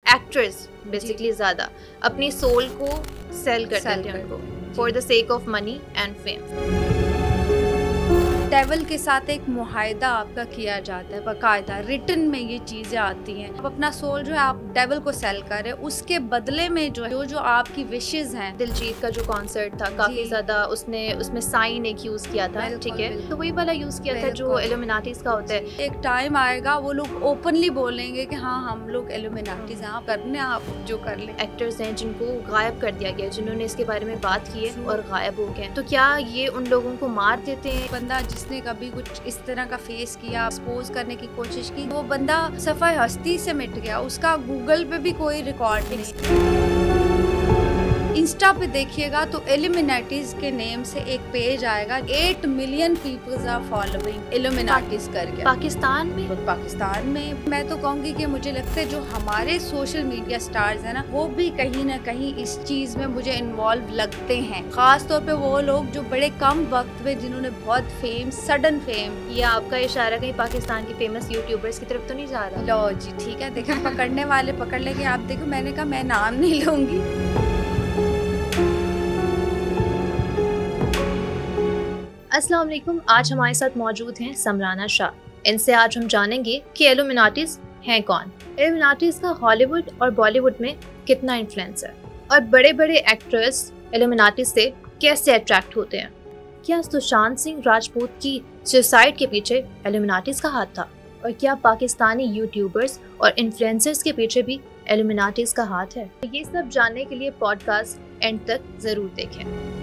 Actors basically ज़्यादा अपनी soul को सेल करते हैं उनको for the sake of money and fame. Devil के साथ एक मुआहदा आपका किया जाता है, बाकायदा रिटन में ये चीज़ें आती हैं। आप अपना सोल जो है आप डेविल को सेल कर रहे हैं, उसके बदले में जो आपकी विशेज़ हैं। दिलजीत का जो कॉन्सर्ट था काफ़ी ज़्यादा उसमें साइन एक यूज़ किया था, ठीक है, तो वही वाला यूज़ किया था जो इल्यूमिनाटीज़ का होता है। एक टाइम आएगा वो लोग ओपनली बोलेंगे कि हाँ हम लोग इल्यूमिनाटीज़ हैं, आप करने आप जो कर लें। एक्टर्स हैं जिनको गायब कर दिया गया, जिन्होंने इसके बारे में बात की है और गायब हो गए, तो क्या ये उन लोगों को मार देते हैं? बंदा जिसने कभी कुछ इस तरह का फेस किया, एक्सपोज करने की कोशिश की, वो बंदा सफ़ाई हस्ती से मिट गया, उसका गूगल पे भी कोई रिकॉर्ड नहीं। इंस्टा पे देखिएगा तो इल्यूमिनाटीज के नेम से एक पेज आएगा, 8 million peoples are following Illuminatis करके। पाकिस्तान में पाकिस्तान में मैं तो कहूँगी कि मुझे लगता है जो हमारे सोशल मीडिया स्टार्स हैं ना, वो भी कहीं ना कहीं इस चीज़ में मुझे इन्वॉल्व लगते हैं। खास तौर पे वो लोग जो बड़े कम वक्त में जिन्होंने बहुत फेम, सडन फेम। ये आपका इशारा कहीं पाकिस्तान की फेमस यूट्यूबर्स की तरफ तो नहीं जा रहा? लो जी ठीक है, देखिए पकड़ने वाले पकड़ लेंगे। आप देखो मैंने कहा मैं नाम नहीं लूँगी। अस्सलाम वालेकुम, आज हमारे साथ मौजूद हैं समराना शाह। इनसे आज हम जानेंगे कि इल्यूमिनाटीज हैं कौन, इल्यूमिनाटीज का हॉलीवुड और बॉलीवुड में कितना इन्फ्लुएंस है, और बड़े बड़े एक्टर्स इल्यूमिनाटीज से कैसे अट्रैक्ट होते हैं। क्या सुशांत सिंह राजपूत की सुसाइड के पीछे इल्यूमिनाटीज का हाथ था, और क्या पाकिस्तानी यूट्यूबर्स और इन्फ्लुएंसर्स के पीछे भी इल्यूमिनाटीज का हाथ है? ये सब जानने के लिए पॉडकास्ट एंड तक जरूर देखें।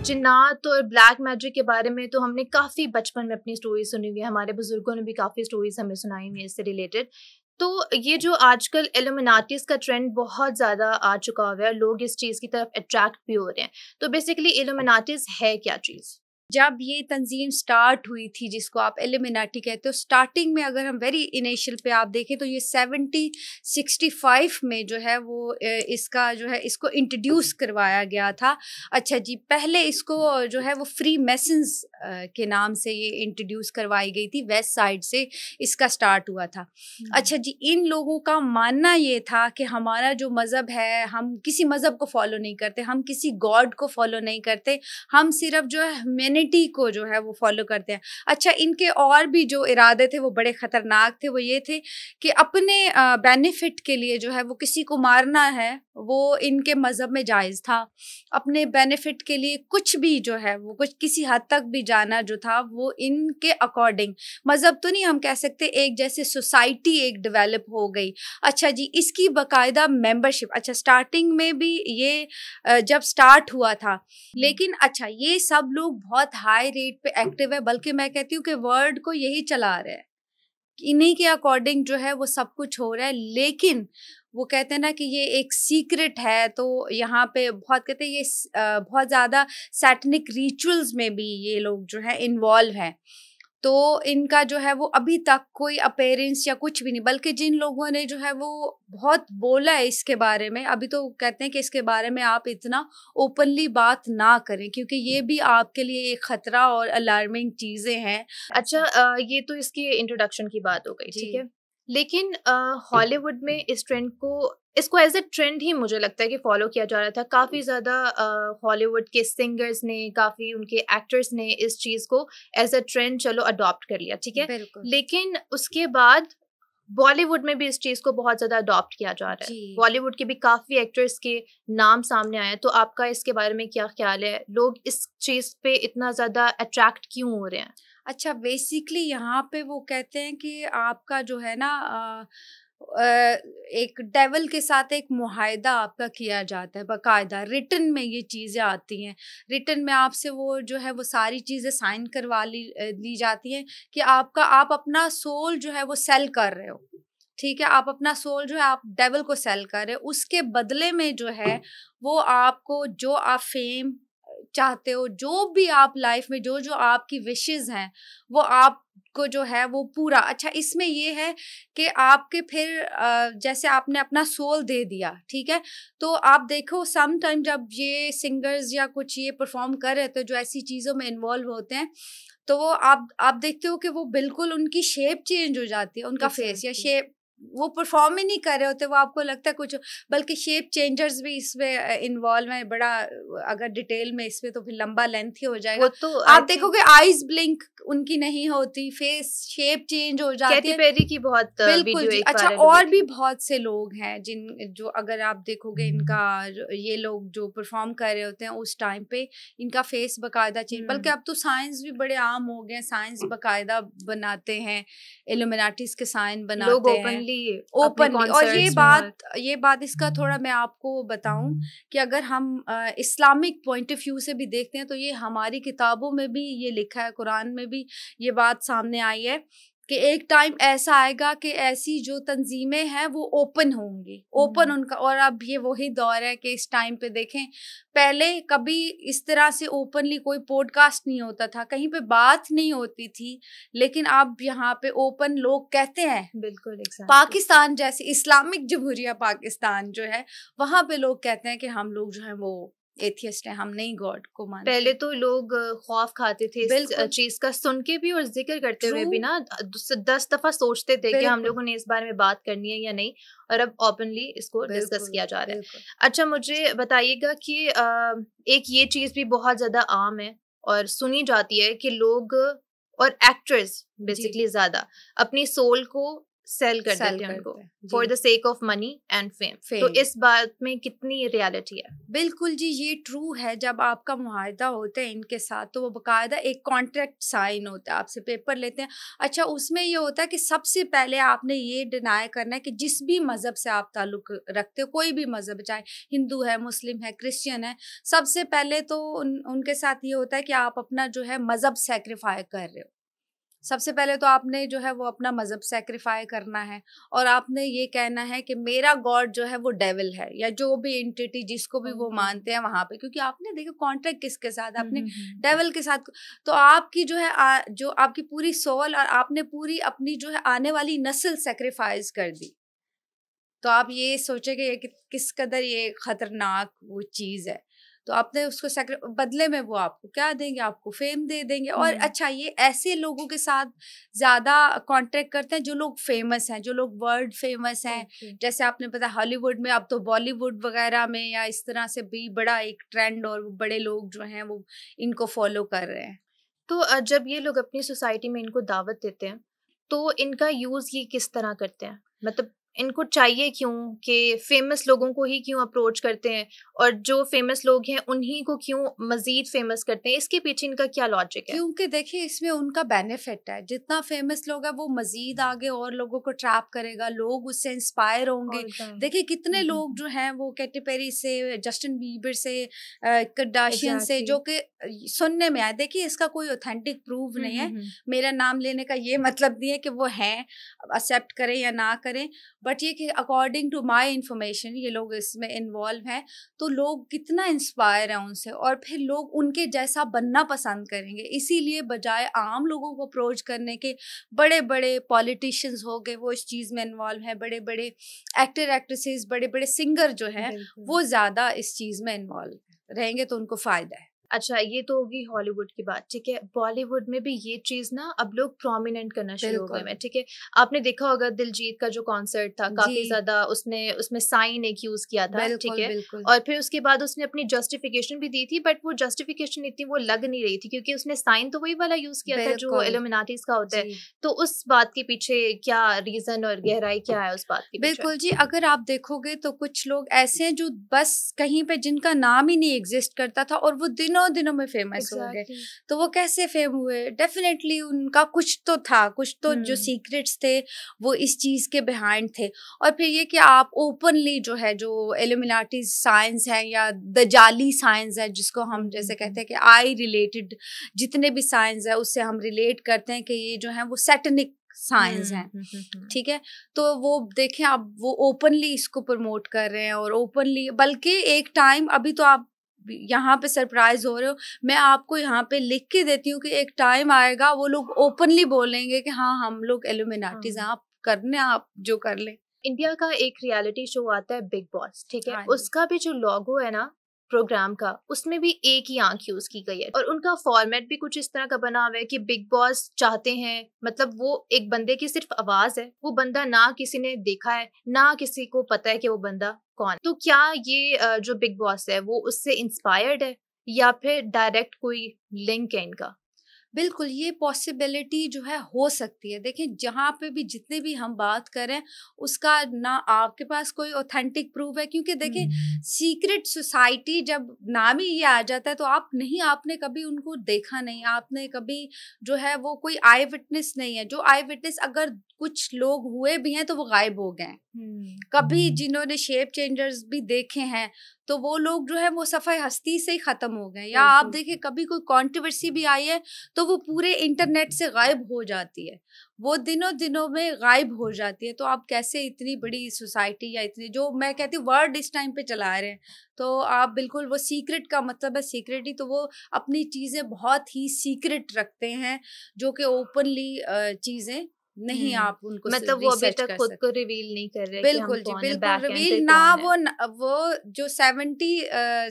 जिन्नात और ब्लैक मैजिक के बारे में तो हमने काफ़ी बचपन में अपनी स्टोरी सुनी हुई है, हमारे बुजुर्गों ने भी काफ़ी स्टोरीज हमें सुनाई हुई है इससे रिलेटेड। तो ये जो आजकल इल्यूमिनाटीज का ट्रेंड बहुत ज़्यादा आ चुका हुआ है, लोग इस चीज़ की तरफ अट्रैक्ट भी हो रहे हैं, तो बेसिकली इल्यूमिनाटीज है क्या चीज़? जब ये तंजीम स्टार्ट हुई थी, जिसको आप इल्यूमिनाटी कहते हो, स्टार्टिंग में अगर हम वेरी इनिशियल पे आप देखें तो ये 65 में जो है वो इसका जो है इसको इंट्रोड्यूस करवाया गया था। अच्छा जी, पहले इसको जो है वो फ्री मैसन्स के नाम से ये इंट्रोड्यूस करवाई गई थी, वेस्ट साइड से इसका स्टार्ट हुआ था। अच्छा जी, इन लोगों का मानना ये था कि हमारा जो मज़हब है, हम किसी मज़हब को फॉलो नहीं करते, हम किसी गॉड को फॉलो नहीं करते, हम सिर्फ जो है ह्यूमैनिटी को जो है वो फॉलो करते हैं। अच्छा, इनके और भी जो इरादे थे वो बड़े ख़तरनाक थे। वो ये थे कि अपने बेनिफिट के लिए जो है वो किसी को मारना है, वो इनके मज़हब में जायज़ था। अपने बेनिफिट के लिए कुछ भी जो है वो कुछ किसी हद तक भी जाना जो था वो इनके अकॉर्डिंग, मज़हब तो नहीं हम कह सकते, एक जैसे सोसाइटी एक डेवलप हो गई। अच्छा जी, इसकी बाकायदा मेंबरशिप, अच्छा स्टार्टिंग में भी ये जब स्टार्ट हुआ था, लेकिन अच्छा ये सब लोग बहुत हाई रेट पे एक्टिव है, बल्कि मैं कहती हूँ कि वर्ल्ड को यही चला रहे हैं, इन्हीं के अकॉर्डिंग जो है वो सब कुछ हो रहा है। लेकिन वो कहते हैं ना कि ये एक सीक्रेट है, तो यहाँ पे बहुत कहते हैं ये बहुत ज़्यादा सैटनिक रिचुअल्स में भी ये लोग जो है इन्वॉल्व हैं। तो इनका जो है वो अभी तक कोई अपीयरेंस या कुछ भी नहीं, बल्कि जिन लोगों ने जो है वो बहुत बोला है इसके बारे में, अभी तो कहते हैं कि इसके बारे में आप इतना ओपनली बात ना करें, क्योंकि ये भी आपके लिए एक ख़तरा और अलार्मिंग चीज़ें हैं। अच्छा, ये तो इसकी इंट्रोडक्शन की बात हो गई, ठीक है, लेकिन हॉलीवुड में इस ट्रेंड को इसको एज ए ट्रेंड ही मुझे लगता है कि फॉलो किया जा रहा था। काफ़ी ज़्यादा हॉलीवुड के सिंगर्स ने, काफ़ी उनके एक्टर्स ने इस चीज़ को एज ए ट्रेंड चलो अडॉप्ट कर लिया, ठीक है, लेकिन उसके बाद बॉलीवुड में भी इस चीज़ को बहुत ज़्यादा अडॉप्ट किया जा रहा है। बॉलीवुड के भी काफ़ी एक्टर्स के नाम सामने आए हैं, तो आपका इसके बारे में क्या ख्याल है? लोग इस चीज़ पे इतना ज़्यादा अट्रैक्ट क्यों हो रहे हैं? अच्छा, बेसिकली यहाँ पे वो कहते हैं कि आपका जो है ना एक डेविल के साथ एक मुआहदा आपका किया जाता है, बाकायदा रिटन में ये चीज़ें आती हैं। रिटन में आपसे वो जो है वो सारी चीज़ें साइन करवा ली जाती हैं कि आप अपना सोल जो है वो सेल कर रहे हो, ठीक है, आप अपना सोल जो है आप डेविल को सेल कर रहे हो, उसके बदले में जो है वो आपको जो आप फेम चाहते हो, जो भी आप लाइफ में जो आपकी विशेस हैं, वो आपको जो है वो पूरा। अच्छा, इसमें ये है कि आपके फिर जैसे आपने अपना सोल दे दिया, ठीक है, तो आप देखो सम टाइम जब ये सिंगर्स या कुछ ये परफॉर्म कर रहे थे, जो ऐसी चीज़ों में इन्वॉल्व होते हैं, तो वो आप देखते हो कि वो बिल्कुल उनकी शेप चेंज हो जाती है, उनका फेस या शेप वो परफॉर्म ही नहीं कर रहे होते, वो आपको लगता है कुछ, बल्कि शेप चेंजर्स भी इसमें इन्वॉल्व है बड़ा। अगर डिटेल में इसमें तो फिर लंबा लेंथ ही हो जाएगा। वो तो आप देखोगे आईज ब्लिंक उनकी नहीं होती, फेस शेप चेंज हो जाती है। कैटी पेरी की बहुत बिल्कुल जी। अच्छा, और भी बहुत से लोग हैं जो अगर आप देखोगे इनका, ये लोग जो परफॉर्म कर रहे होते हैं उस टाइम पे इनका फेस बकायदा चेंज, बल्कि अब तो साइंस भी बड़े आम हो गए हैं, साइंस बकायदा बनाते हैं, इल्यूमिनाटीज के साइन बनाते लोग हैं ओपनली। और ये बात इसका थोड़ा मैं आपको बताऊं कि अगर हम इस्लामिक पॉइंट ऑफ व्यू से भी देखते हैं तो ये हमारी किताबों में भी ये लिखा है, कुरान में भी ये बात सामने आई है कि एक टाइम ऐसा आएगा कि ऐसी जो तंजीमें हैं वो ओपन होंगी, ओपन उनका। और अब ये वही दौर है कि इस टाइम पे देखें, पहले कभी इस तरह से ओपनली कोई पॉडकास्ट नहीं होता था, कहीं पे बात नहीं होती थी, लेकिन अब यहाँ पे ओपन लोग कहते हैं। बिल्कुल पाकिस्तान जैसे इस्लामिक जमहूरिया पाकिस्तान जो है, वहां पे लोग कहते हैं कि हम लोग जो है वो एथियस्ट है, हम नहीं गॉड को मानते। पहले तो लोग खौफ खाते थे इस चीज का सुन के भी और जिक्र करते हुए भी ना, 10 दफा सोचते थे कि हम लोगों ने इस बारे में बात करनी है या नहीं, और अब ओपनली इसको डिस्कस किया जा रहा है। अच्छा, मुझे बताइएगा कि एक ये चीज भी बहुत ज्यादा आम है और सुनी जाती है कि लोग और एक्टर्स बेसिकली ज्यादा अपनी सोल को सेल कर देते हैं उनको for the sake of money and fame. तो इस बात में कितनी रियलिटी है? बिल्कुल जी, ये ट्रू है। जब आपका मुआहदा होता है इनके साथ तो वो बाकायदा एक कॉन्ट्रैक्ट साइन होता है, आपसे पेपर लेते हैं। अच्छा, उसमें ये होता है कि सबसे पहले आपने ये डिनाई करना है कि जिस भी मज़हब से आप ताल्लुक रखते हो, कोई भी मज़हब, चाहे हिंदू है, मुस्लिम है, क्रिश्चियन है, सबसे पहले तो उनके साथ ये होता है कि आप अपना जो है मज़हब सेक्रीफाई कर रहे हो। सबसे पहले तो आपने जो है वो अपना मज़हब सेक्रीफाई करना है, और आपने ये कहना है कि मेरा गॉड जो है वो डेविल है, या जो भी एंटिटी जिसको भी वो मानते हैं वहां पे, क्योंकि आपने देखो कॉन्ट्रैक्ट किसके साथ, अपने डेविल के साथ। तो आपकी जो है जो आपकी पूरी सोल, और आपने पूरी अपनी जो है आने वाली नस्ल सेक्रीफाइस कर दी। तो आप ये सोचे कि किस कदर ये खतरनाक वो चीज़ है। तो आपने उसको बदले में वो आपको क्या देंगे, आपको फेम दे देंगे। और अच्छा, ये ऐसे लोगों के साथ ज्यादा कॉन्ट्रैक्ट करते हैं जो लोग फेमस हैं, जो लोग वर्ल्ड फेमस हैं। जैसे आपने पता हॉलीवुड में, अब तो बॉलीवुड वगैरह में या इस तरह से भी बड़ा एक ट्रेंड, और बड़े लोग जो हैं वो इनको फॉलो कर रहे हैं। तो जब ये लोग अपनी सोसाइटी में इनको दावत देते हैं तो इनका यूज ये किस तरह करते हैं? मतलब इनको चाहिए क्यों कि फेमस लोगों को ही क्यों अप्रोच करते हैं, और जो फेमस लोग हैं उन्हीं को क्यों मजीद फेमस करते हैं? इसके पीछे इनका क्या लॉजिक है? क्योंकि देखिए इसमें उनका बेनिफिट है, जितना फेमस लोग है वो मजीद आगे और लोगों को ट्रैप करेगा, लोग उससे इंस्पायर होंगे। देखिए कितने लोग जो हैं वो कैटी पेरी से, जस्टिन बीबर से, कार्दाशियन से, जो कि सुनने में आए। देखिए इसका कोई ऑथेंटिक प्रूफ नहीं है, मेरा नाम लेने का ये मतलब नहीं है कि वो हैं, एक्सेप्ट करें या ना करें, बट ये कि अकॉर्डिंग टू माय इंफॉर्मेशन ये लोग इसमें इन्वॉल्व हैं। तो लोग कितना इंस्पायर हैं उनसे, और फिर लोग उनके जैसा बनना पसंद करेंगे। इसीलिए बजाय आम लोगों को अप्रोच करने के, बड़े बड़े पॉलिटिशियंस हो गए वो इस चीज़ में इन्वॉल्व हैं, बड़े बड़े एक्टर एक्ट्रेसेस, बड़े बड़े सिंगर जो हैं वो ज़्यादा इस चीज़ में इन्वॉल्व रहेंगे, तो उनको फ़ायदा है। अच्छा, ये तो होगी हॉलीवुड की बात, ठीक है। बॉलीवुड में भी ये चीज ना अब लोग प्रोमिनेंट करना शुरू हो गए हैं, ठीक है। आपने देखा होगा दिलजीत का जो कॉन्सर्ट था, काफी ज्यादा उसमें साइन एक यूज किया था, ठीक है। और फिर उसके बाद उसने अपनी जस्टिफिकेशन भी दी थी, बट वो जस्टिफिकेशन इतनी वो लग नहीं रही थी, क्योंकि उसने साइन तो वही वाला यूज किया था जो इल्यूमिनाटीज का होता है। तो उस बात के पीछे क्या रीजन और गहराई क्या है उस बात की? बिल्कुल जी, अगर आप देखोगे तो कुछ लोग ऐसे हैं जो बस कहीं पे जिनका नाम ही नहीं एग्जिस्ट करता था और वो दिनों में फेमस हो गए। तो वो कैसे फेम हुए? डेफिनेटली उनका कुछ तो था, कुछ तो जो सीक्रेट्स थे वो इस चीज के बिहाइंड थे। और फिर ये कि आप ओपनली जो है, जो इल्यूमिनाटी साइंस है या दजाली साइंस है, जिसको हम जैसे कहते हैं कि आई रिलेटेड जितने भी साइंस है उससे हम रिलेट करते हैं कि ये जो है वो सैटेनिक साइंस हैं, ठीक है। तो वो देखें आप, वो ओपनली इसको प्रमोट कर रहे हैं, और ओपनली, बल्कि एक टाइम, अभी तो आप यहाँ पे सरप्राइज हो रहे हो, मैं आपको यहाँ पे लिख के देती हूँ कि एक टाइम आएगा वो लोग ओपनली बोलेंगे कि हाँ हम लोग इल्यूमिनाटीज हैं, आप करने, आप जो कर ले। इंडिया का एक रियलिटी शो आता है बिग बॉस, ठीक है। उसका भी जो लोगो है ना, प्रोग्राम का, उसमें भी एक ही आंख यूज की गई है और उनका फॉर्मेट भी कुछ इस तरह का बना हुआ है कि बिग बॉस चाहते हैं, मतलब वो एक बंदे की सिर्फ आवाज है, वो बंदा ना किसी ने देखा है ना किसी को पता है कि वो बंदा कौन। तो क्या ये जो बिग बॉस है वो उससे इंस्पायर्ड है या फिर डायरेक्ट कोई लिंक है इनका? बिल्कुल, ये पॉसिबिलिटी जो है हो सकती है। देखिए, जहाँ पे भी जितने भी हम बात करें, उसका ना आपके पास कोई ऑथेंटिक प्रूफ है, क्योंकि देखिए सीक्रेट सोसाइटी जब नाम ही ये आ जाता है तो आप नहीं, आपने कभी उनको देखा नहीं, आपने कभी जो है वो कोई आई विटनेस नहीं है। जो आई विटनेस अगर कुछ लोग हुए भी हैं तो वो गायब हो गए हैं। कभी जिन्होंने शेप चेंजर्स भी देखे हैं तो वो लोग जो है वो सफाई हस्ती से ही खत्म हो गए। या आप देखिए कभी कोई कंट्रोवर्सी भी आई है तो वो पूरे इंटरनेट से गायब हो जाती है, वो दिनों दिनों में गायब हो जाती है। तो आप कैसे इतनी बड़ी सोसाइटी या इतनी, जो मैं कहती हूँ वर्ड इस टाइम पे चला रहे हैं, तो आप बिल्कुल, वो सीक्रेट का मतलब है सीक्रेट ही, तो वो अपनी चीजें बहुत ही सीक्रेट रखते हैं, जो कि ओपनली चीजें नहीं आप उनको मतलब वो अभी रिसर्च तक कर खुद को सकते। रिवील नहीं कर रहे कि हम बिल्कुल जी, कौन है, बिल्कुल बैक एंड पे रिवील ना, कौन है। वो जो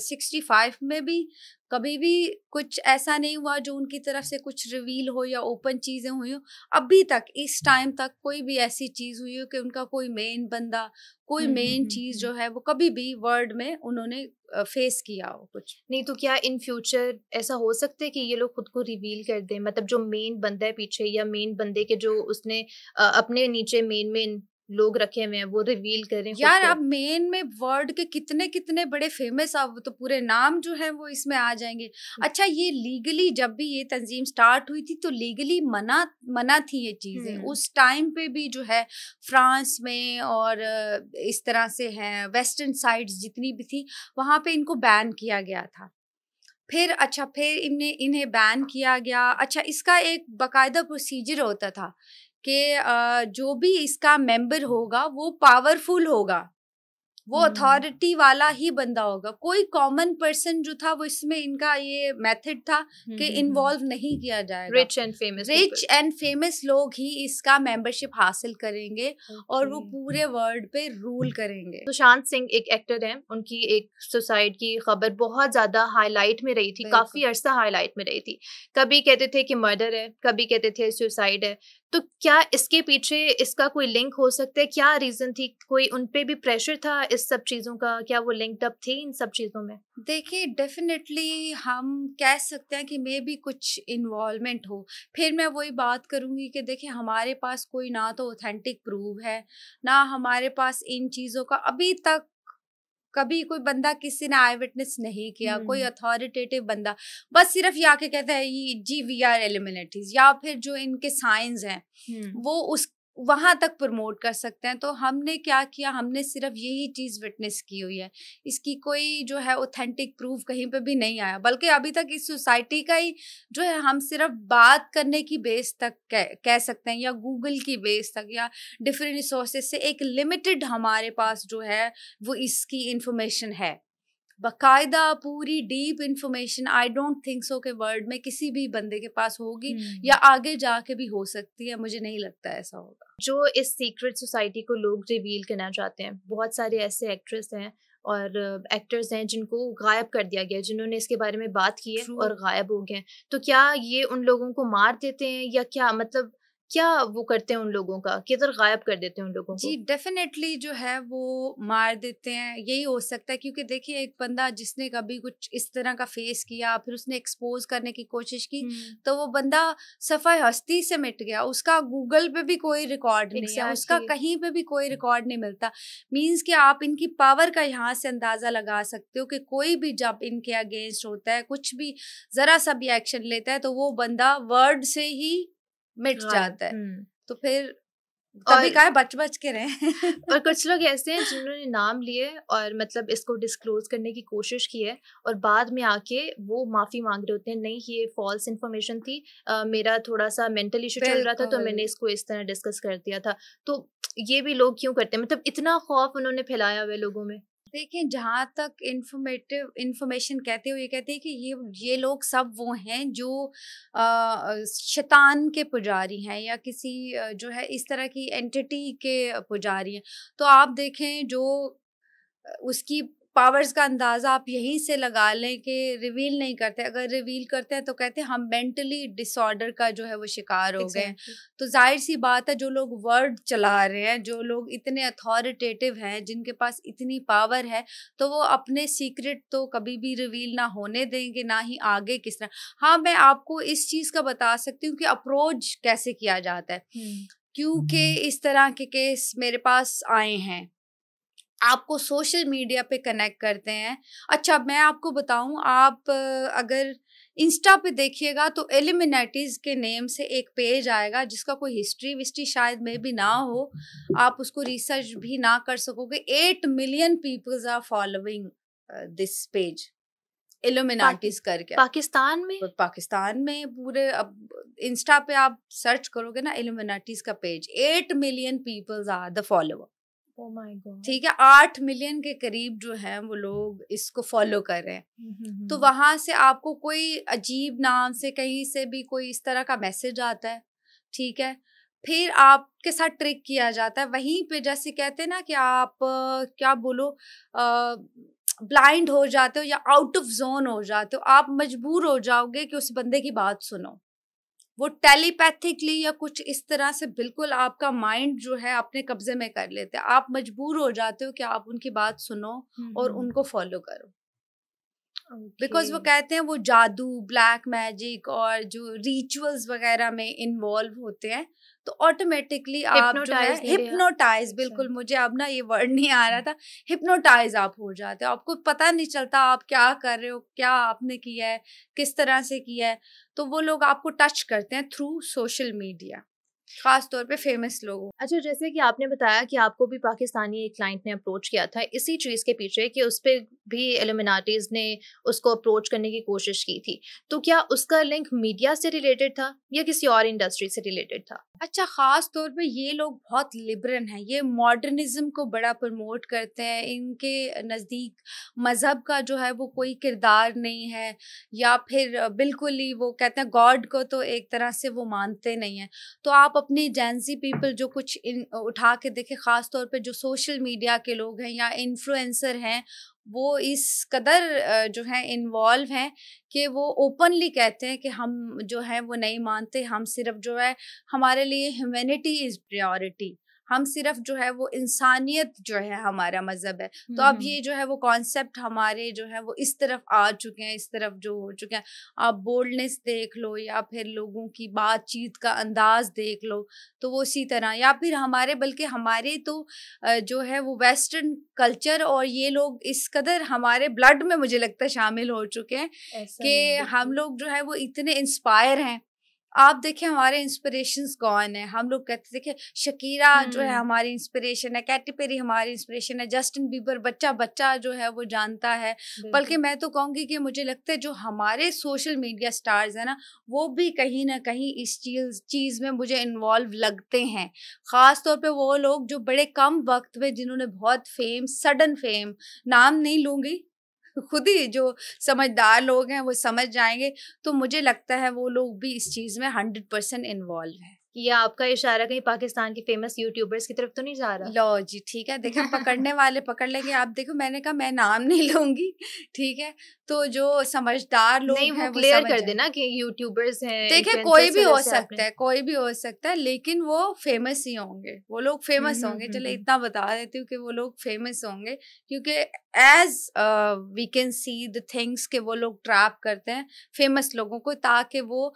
65 में भी कभी भी कुछ ऐसा नहीं हुआ जो उनकी तरफ से कुछ रिवील हो या ओपन चीजें हुई हो। अभी तक इस टाइम तक कोई भी ऐसी चीज हुई हो कि उनका कोई मेन बंदा, कोई मेन चीज जो है वो कभी भी वर्ल्ड में उन्होंने फेस किया हो कुछ नहीं। तो क्या इन फ्यूचर ऐसा हो सकता है कि ये लोग खुद को रिवील कर दें, मतलब जो मेन बंदा है पीछे या मेन बंदे के जो उसने अपने नीचे मेन लोग रखे हुए हैं वो रिवील करें खुद यार? को? अब मेन में वर्ल्ड के कितने कितने बड़े फेमस, अब तो पूरे नाम जो है वो इसमें आ जाएंगे। अच्छा, ये लीगली जब भी ये तंजीम स्टार्ट हुई थी तो लीगली मना मना थी ये चीजें उस टाइम पे भी, जो है फ्रांस में और इस तरह से है वेस्टर्न साइड्स जितनी भी थी, वहां पे इनको बैन किया गया था। फिर अच्छा, फिर इन्हें बैन किया गया। अच्छा, इसका एक बाकायदा प्रोसीजर होता था कि जो भी इसका मेंबर होगा वो पावरफुल होगा, वो अथॉरिटी वाला ही बंदा होगा। कोई कॉमन पर्सन जो था वो इसमें, इनका ये मेथड था कि इन्वॉल्व नहीं किया जाएगा। रिच एंड फेमस लोग ही इसका मेंबरशिप हासिल करेंगे और वो पूरे वर्ल्ड पे रूल करेंगे। सुशांत सिंह एक एक्टर हैं, उनकी एक सुसाइड की खबर बहुत ज्यादा हाईलाइट में रही थी, काफी अरसा हाईलाइट में रही थी। कभी कहते थे कि मर्डर है, कभी कहते थे सुसाइड है। तो क्या इसके पीछे इसका कोई लिंक हो सकता है? क्या रीजन थी? कोई उनपे भी प्रेशर था इस सब चीजों का? क्या वो लिंक्ड अप थे इन सब चीजों में? देखिए, डेफिनेटली हम कह सकते हैं कि मे भी कुछ इन्वॉल्वमेंट हो। फिर मैं वही बात करूंगी कि देखिए, हमारे पास कोई ना तो ऑथेंटिक प्रूफ है, ना हमारे पास इन चीज़ों का अभी तक कभी कोई बंदा, किसी ने आई विटनेस नहीं किया, कोई अथॉरिटेटिव बंदा बस सिर्फ ये आके कहता है ये जी वी आर एलिमिनेटीज, या फिर जो इनके साइंस हैं वो उस वहां तक प्रमोट कर सकते हैं। तो हमने क्या किया, हमने सिर्फ यही चीज विटनेस की हुई है, इसकी कोई जो है ऑथेंटिक प्रूफ कहीं पे भी नहीं आया। बल्कि अभी तक इस सोसाइटी का ही जो है हम सिर्फ बात करने की बेस तक कह सकते हैं, या गूगल की बेस तक, या डिफरेंट रिसोर्सेज से एक लिमिटेड हमारे पास जो है वो इसकी इंफॉर्मेशन है। बकायदा पूरी deep information I don't think so के वर्ल्ड में किसी भी बंदे के पास होगी, या आगे जाके भी हो सकती है। मुझे नहीं लगता ऐसा होगा। जो इस सीक्रेट सोसाइटी को लोग रिवील करना चाहते हैं, बहुत सारे ऐसे एक्ट्रेस हैं और एक्टर्स हैं जिनको गायब कर दिया गया, जिन्होंने इसके बारे में बात की है और गायब हो गए। तो क्या ये उन लोगों को मार देते हैं या क्या, मतलब क्या वो करते हैं उन लोगों का, किधर गायब कर देते हैं उन लोगों को? जी, डेफिनेटली जो है वो मार देते हैं, यही हो सकता है। क्योंकि देखिए, एक बंदा जिसने कभी कुछ इस तरह का फेस किया, फिर उसने एक्सपोज करने की कोशिश की, तो वो बंदा सफाई हस्ती से मिट गया। उसका गूगल पे भी कोई रिकॉर्ड नहीं है, उसका कहीं पे भी कोई रिकॉर्ड नहीं मिलता। मीन्स कि आप इनकी पावर का यहाँ से अंदाजा लगा सकते हो कि कोई भी जब इनके अगेंस्ट होता है, कुछ भी जरा सा भी एक्शन लेता है, तो वो बंदा वर्ड से ही मिट जाता है। तो फिर तभी कहा बच के रहे। और कुछ लोग ऐसे हैं जिन्होंने नाम लिए और मतलब इसको डिस्क्लोज करने की कोशिश की है और बाद में आके वो माफी मांग रहे होते हैं, नहीं ये फॉल्स इन्फॉर्मेशन थी, मेरा थोड़ा सा मेंटल इशू चल रहा था तो मैंने इसको इस तरह डिस्कस कर दिया था। तो ये भी लोग क्यों करते हैं? मतलब इतना खौफ उन्होंने फैलाया हुआ है लोगों में। देखिए, जहाँ तक इंफॉर्मेशन कहते हुए कहते हैं कि ये लोग सब वो हैं जो शैतान के पुजारी हैं, या किसी जो है इस तरह की एंटिटी के पुजारी हैं। तो आप देखें, जो उसकी पावर्स का अंदाजा आप यहीं से लगा लें कि रिवील नहीं करते, अगर रिवील करते हैं तो कहते हैं हम मेंटली डिसऑर्डर का जो है वो शिकार हो गए। तो जाहिर सी बात है, जो लोग वर्ड चला रहे हैं, जो लोग इतने अथॉरिटेटिव हैं, जिनके पास इतनी पावर है, तो वो अपने सीक्रेट तो कभी भी रिवील ना होने देंगे, ना ही आगे किस तरह। हाँ, मैं आपको इस चीज का बता सकती हूँ कि अप्रोच कैसे किया जाता है, क्योंकि इस तरह के केस मेरे पास आए हैं। आपको सोशल मीडिया पे कनेक्ट करते हैं। अच्छा, मैं आपको बताऊं, आप अगर इंस्टा पे देखिएगा तो एलिमिनेटीज के नेम से एक पेज आएगा जिसका कोई हिस्ट्री विस्ट्री शायद में भी ना हो, आप उसको रिसर्च भी ना कर सकोगे। 8 million peoples are following this page, illuminatis करके। पाकिस्तान में पूरे, अब इंस्टा पे आप सर्च करोगे ना इल्यूमिनाटीज का page, 8 million peoples are the follower. ठीक है, 8 मिलियन के करीब जो है वो लोग इसको फॉलो कर रहे हैं। तो वहां से आपको कोई अजीब नाम से कहीं से भी कोई इस तरह का मैसेज आता है, ठीक है, फिर आपके साथ ट्रिक किया जाता है। वहीं पे जैसे कहते हैं ना कि आप क्या बोलो, ब्लाइंड हो जाते हो या आउट ऑफ जोन हो जाते हो, आप मजबूर हो जाओगे कि उस बंदे की बात सुनो। वो टेलीपैथिकली या कुछ इस तरह से बिल्कुल आपका माइंड जो है अपने कब्जे में कर लेते हैं। आप मजबूर हो जाते हो कि आप उनकी बात सुनो और उनको फॉलो करो। बिकॉज वो कहते हैं वो जादू, ब्लैक मैजिक और जो रिचुअल्स वगैरह में इन्वॉल्व होते हैं, तो ऑटोमेटिकली आप जो है हिप्नोटाइज, बिल्कुल मुझे अब ना ये वर्ड नहीं आ रहा था, हिप्नोटाइज आप हो जाते हो। आपको पता नहीं चलता आप क्या कर रहे हो, क्या आपने किया है, किस तरह से किया है। तो वो लोग आपको टच करते हैं थ्रू सोशल मीडिया, खास तौर पे फेमस लोगों। अच्छा, जैसे कि आपने बताया कि आपको भी पाकिस्तानी एक क्लाइंट ने अप्रोच किया था इसी चीज़ के पीछे कि उस पर भी इल्यूमिनाटीज ने उसको अप्रोच करने की कोशिश की थी, तो क्या उसका लिंक मीडिया से रिलेटेड था या किसी और इंडस्ट्री से रिलेटेड था? अच्छा, खास तौर पे ये लोग बहुत लिबरल हैं, ये मॉडर्निज्म को बड़ा प्रमोट करते हैं। इनके नज़दीक मज़हब का जो है वो कोई किरदार नहीं है, या फिर बिल्कुल ही वो कहते हैं गॉड को तो एक तरह से वो मानते नहीं हैं। तो आप अपनी जेंजी पीपल जो कुछ उठा के देखें, ख़ास तौर पे जो सोशल मीडिया के लोग हैं या इन्फ्लुएंसर हैं, वो इस कदर जो है इन्वॉल्व हैं कि वो ओपनली कहते हैं कि हम जो है वो नहीं मानते, हम सिर्फ जो है हमारे लिए ह्यूमैनिटी इज़ प्रायोरिटी, हम सिर्फ जो है वो इंसानियत जो है हमारा मज़हब है। तो अब ये जो है वो कॉन्सेप्ट हमारे जो है वो इस तरफ आ चुके हैं, इस तरफ जो हो चुके हैं। आप बोल्डनेस देख लो या फिर लोगों की बातचीत का अंदाज देख लो, तो वो इसी तरह, या फिर हमारे, बल्कि हमारे तो जो है वो वेस्टर्न कल्चर और ये लोग इस कदर हमारे ब्लड में मुझे लगता है शामिल हो चुके हैं कि हम लोग जो है वो इतने इंस्पायर हैं। आप देखें हमारे इंस्पिरेशंस कौन है, हम लोग कहते देखें शकीरा जो है हमारी इंस्पिरेशन है, कैटी पेरी हमारी इंस्पिरेशन है, जस्टिन बीबर बच्चा बच्चा जो है वो जानता है। बल्कि मैं तो कहूँगी कि मुझे लगता है जो हमारे सोशल मीडिया स्टार्स है ना, वो भी कहीं ना कहीं इस चीज़ में मुझे इन्वॉल्व लगते हैं। ख़ास तौर पे वो लोग जो बड़े कम वक्त में जिन्होंने बहुत फेम, सडन फेम, नाम नहीं लूँगी, खुद ही जो समझदार लोग हैं वो समझ जाएंगे, तो मुझे लगता है वो लोग भी इस चीज़ में 100% इन्वॉल्व है। या आपका इशारा कहीं पाकिस्तान के फेमस यूट्यूबर्स की तरफ तो नहीं जा रहा? लो जी, ठीक है, देखा पकड़ने वाले पकड़ लेंगे। आप देखो, मैंने कहा मैं नाम नहीं लूंगी, ठीक है, तो जो समझदार लोग हैं वो क्लियर कर देना कि यूट्यूबर्स हैं। देखिए कोई भी हो सकता है, कोई भी हो सकता है, लेकिन वो फेमस ही होंगे, वो लोग फेमस होंगे। चले इतना बता देती हूँ कि वो लोग फेमस होंगे, क्योंकि as we can see the things के वो लोग ट्रैप करते हैं फेमस लोगों को, ताकि वो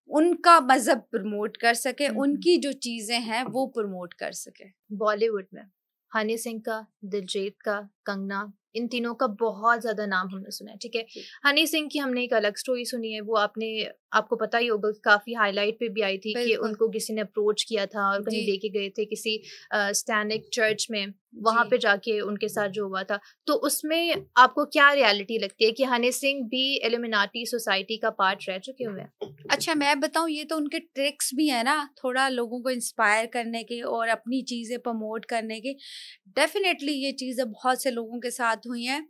उनका मजहब प्रमोट कर सके, उनकी जो चीजें हैं वो प्रमोट कर सके। बॉलीवुड में हनी सिंह का, दिलजीत का, कंगना, इन तीनों का बहुत ज्यादा नाम हमने सुना है, ठीक है। हनी सिंह की हमने एक अलग स्टोरी सुनी है, वो आपको पता ही होगा, काफी हाईलाइट पे भी आई थी कि उनको किसी ने अप्रोच किया था और कहीं लेके गए थे किसी स्टैनिक चर्च में, वहां पे जाके उनके साथ जो हुआ था। तो उसमें आपको क्या रियलिटी लगती है कि हनी सिंह भी इल्यूमिनाटी सोसाइटी का पार्ट रह चुके हुए हैं? अच्छा, मैं बताऊं, ये तो उनके ट्रिक्स भी है ना, थोड़ा लोगों को इंस्पायर करने के और अपनी चीजें प्रमोट करने के। डेफिनेटली ये चीजें बहुत से लोगों के साथ हुई हैं,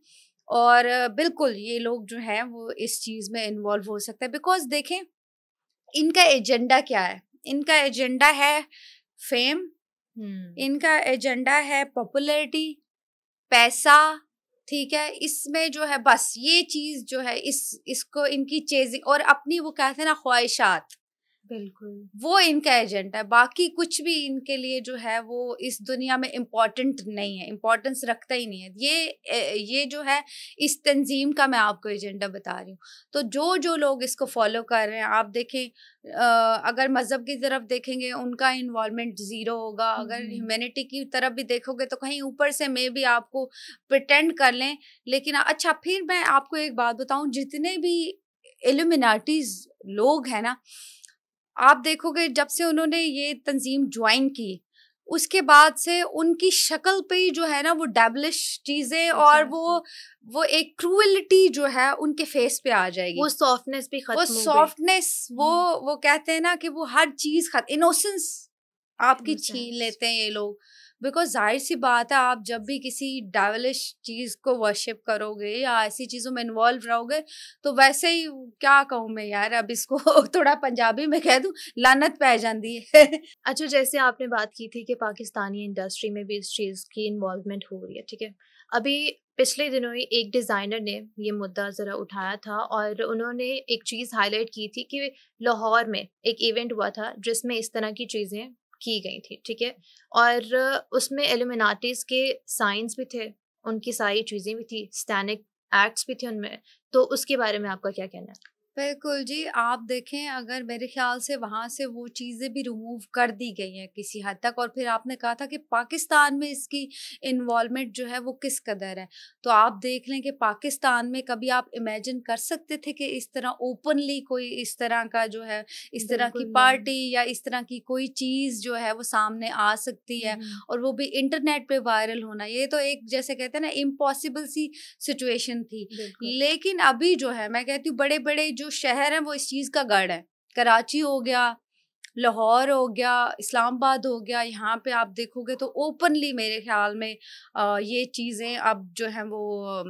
और बिल्कुल ये लोग जो हैं वो इस चीज में इन्वॉल्व हो सकते हैं। बिकॉज देखें इनका एजेंडा क्या है, इनका एजेंडा है फेम, इनका एजेंडा है पॉपुलैरिटी, पैसा, ठीक है, इसमें जो है बस ये चीज जो है इसको इनकी चेजिंग और अपनी वो कहते हैं ना ख्वाहिशात, बिल्कुल वो इनका एजेंडा है। बाकी कुछ भी इनके लिए जो है वो इस दुनिया में इम्पोर्टेंट नहीं है, इम्पोर्टेंस रखता ही नहीं है। ये जो है इस तंजीम का मैं आपको एजेंडा बता रही हूँ। तो जो जो लोग इसको फॉलो कर रहे हैं, आप देखें अगर मजहब की तरफ देखेंगे उनका इन्वॉल्वमेंट जीरो होगा, अगर ह्यूमैनिटी की तरफ भी देखोगे तो कहीं ऊपर से मे भी आपको प्रिटेंड कर लें। लेकिन अच्छा, फिर मैं आपको एक बात बताऊं, जितने भी इल्यूमिनाटीज लोग हैं ना, आप देखोगे जब से उन्होंने ये तंजीम ज्वाइन की उसके बाद से उनकी शक्ल पे ही जो है ना वो डेविलिश चीजें और वो एक क्रूएलिटी जो है उनके फेस पे आ जाएगी, वो सॉफ्टनेस भी खत्म वो हो गई। सॉफ्टनेस, वो कहते हैं ना कि वो हर चीज इनोसेंस आपकी छीन लेते हैं ये लोग। बिकॉज जाहिर सी बात है, आप जब भी किसी डेविलिश चीज को वर्शिप करोगे या ऐसी चीजों में इन्वॉल्व रहोगे तो वैसे ही, क्या कहूँ मैं यार, अब इसको थोड़ा पंजाबी में कह दूं, लानत पै जाती है। अच्छा, जैसे आपने बात की थी कि पाकिस्तानी इंडस्ट्री में भी इस चीज़ की इन्वॉल्वमेंट हो रही है, ठीक है। अभी पिछले दिनों ही एक डिज़ाइनर ने ये मुद्दा ज़रा उठाया था और उन्होंने एक चीज़ हाईलाइट की थी कि लाहौर में एक इवेंट हुआ था जिसमें इस तरह की चीज़ें की गई थी, ठीक है। और उसमें इल्यूमिनाटीज़ के साइंस भी थे, उनकी सारी चीज़ें भी थी, सैटेनिक एक्ट्स भी थे उनमें। तो उसके बारे में आपका क्या कहना है? बिल्कुल जी, आप देखें अगर मेरे ख्याल से वहाँ से वो चीज़ें भी रिमूव कर दी गई हैं किसी हद तक। और फिर आपने कहा था कि पाकिस्तान में इसकी इन्वॉल्वमेंट जो है वो किस कदर है, तो आप देख लें कि पाकिस्तान में कभी आप इमेजिन कर सकते थे कि इस तरह ओपनली कोई इस तरह का जो है, इस तरह की पार्टी या इस तरह की कोई चीज़ जो है वो सामने आ सकती है और वो भी इंटरनेट पे वायरल होना, ये तो एक जैसे कहते हैं ना इम्पॉसिबल सी सिचुएशन थी। लेकिन अभी जो है मैं कहती हूँ बड़े बड़े जो शहर हैं वो इस चीज का गढ़ है। कराची हो गया, लाहौर हो गया, इस्लामाबाद हो गया, यहाँ पे आप देखोगे तो ओपनली मेरे ख्याल में ये चीज़ें अब जो हैं वो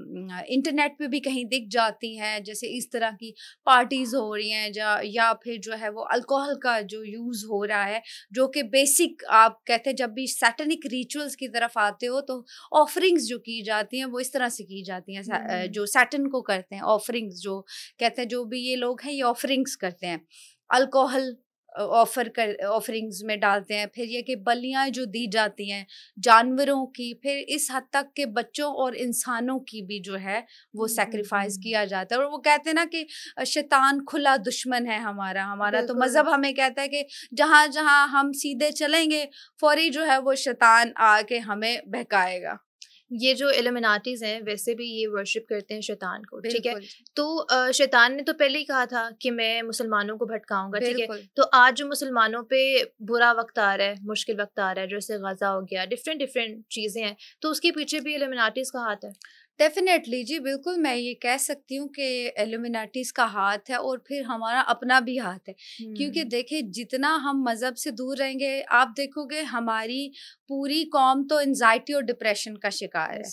इंटरनेट पे भी कहीं दिख जाती हैं। जैसे इस तरह की पार्टीज़ हो रही हैं या फिर जो है वो अल्कोहल का जो यूज़ हो रहा है, जो कि बेसिक आप कहते हैं जब भी सैटेनिक रिचुअल्स की तरफ आते हो तो ऑफरिंग्स जो की जाती हैं वो इस तरह से की जाती हैं। जो सैटन को करते हैं ऑफरिंग्स, जो कहते हैं जो भी ये लोग हैं ये ऑफरिंग्स करते हैं, अल्कोहल ऑफरिंग्स में डालते हैं। फिर ये कि बलियां जो दी जाती हैं जानवरों की, फिर इस हद तक के बच्चों और इंसानों की भी जो है वो सैक्रिफाइस किया जाता है। और वो कहते हैं ना कि शैतान खुला दुश्मन है हमारा तो मजहब हमें कहता है कि जहाँ जहाँ हम सीधे चलेंगे फौरी जो है वो शैतान आके हमें बहकाएगा। ये जो इल्यूमिनाटीज हैं वैसे भी ये वर्शिप करते हैं शैतान को, ठीक है। तो शैतान ने तो पहले ही कहा था कि मैं मुसलमानों को भटकाऊंगा, ठीक है। तो आज जो मुसलमानों पे बुरा वक्त आ रहा है, मुश्किल वक्त आ रहा है, जैसे गजा हो गया, डिफरेंट डिफरेंट चीज़ें हैं, तो उसके पीछे भी इल्यूमिनाटीज का हाथ है। डेफिनेटली जी, बिल्कुल मैं ये कह सकती हूँ कि इल्यूमिनाटीज का हाथ है और फिर हमारा अपना भी हाथ है। क्योंकि देखिए जितना हम मज़हब से दूर रहेंगे, आप देखोगे हमारी पूरी कौम तो एंजाइटी और डिप्रेशन का शिकार है।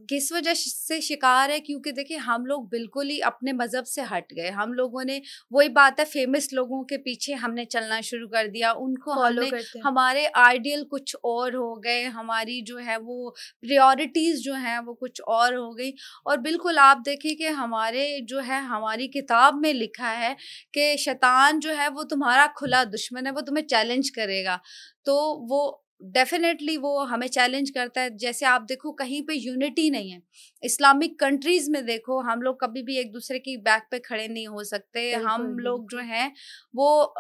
किस वजह से शिकार है? क्योंकि देखिए हम लोग बिल्कुल ही अपने मज़हब से हट गए। हम लोगों ने, वही बात है, फेमस लोगों के पीछे हमने चलना शुरू कर दिया, उनको हमने, हमारे आइडियल कुछ और हो गए, हमारी जो है वो प्रायोरिटीज़ जो हैं वो कुछ और हो गई। और बिल्कुल आप देखिए कि हमारे जो है हमारी किताब में लिखा है कि शैतान जो है वो तुम्हारा खुला दुश्मन है, वो तुम्हें चैलेंज करेगा। तो वो डेफिनेटली वो हमें चैलेंज करता है। जैसे आप देखो कहीं पे यूनिटी नहीं है, इस्लामिक कंट्रीज में देखो हम लोग कभी भी एक दूसरे की बैक पे खड़े नहीं हो सकते। हम लोग जो हैं वो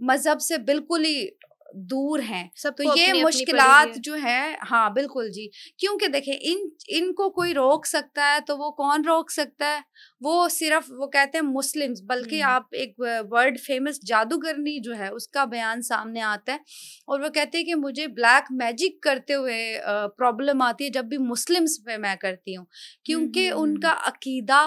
मजहब से बिल्कुल ही दूर हैं। तो ये मुश्किलात जो है, हाँ बिल्कुल जी, क्योंकि देखें इनको कोई रोक सकता है तो वो कौन रोक सकता है? वो सिर्फ वो कहते हैं मुस्लिम्स। बल्कि आप एक वर्ल्ड फेमस जादूगरनी जो है उसका बयान सामने आता है और वो कहते हैं कि मुझे ब्लैक मैजिक करते हुए प्रॉब्लम आती है जब भी मुस्लिम्स पे मैं करती हूँ, क्योंकि उनका अकीदा,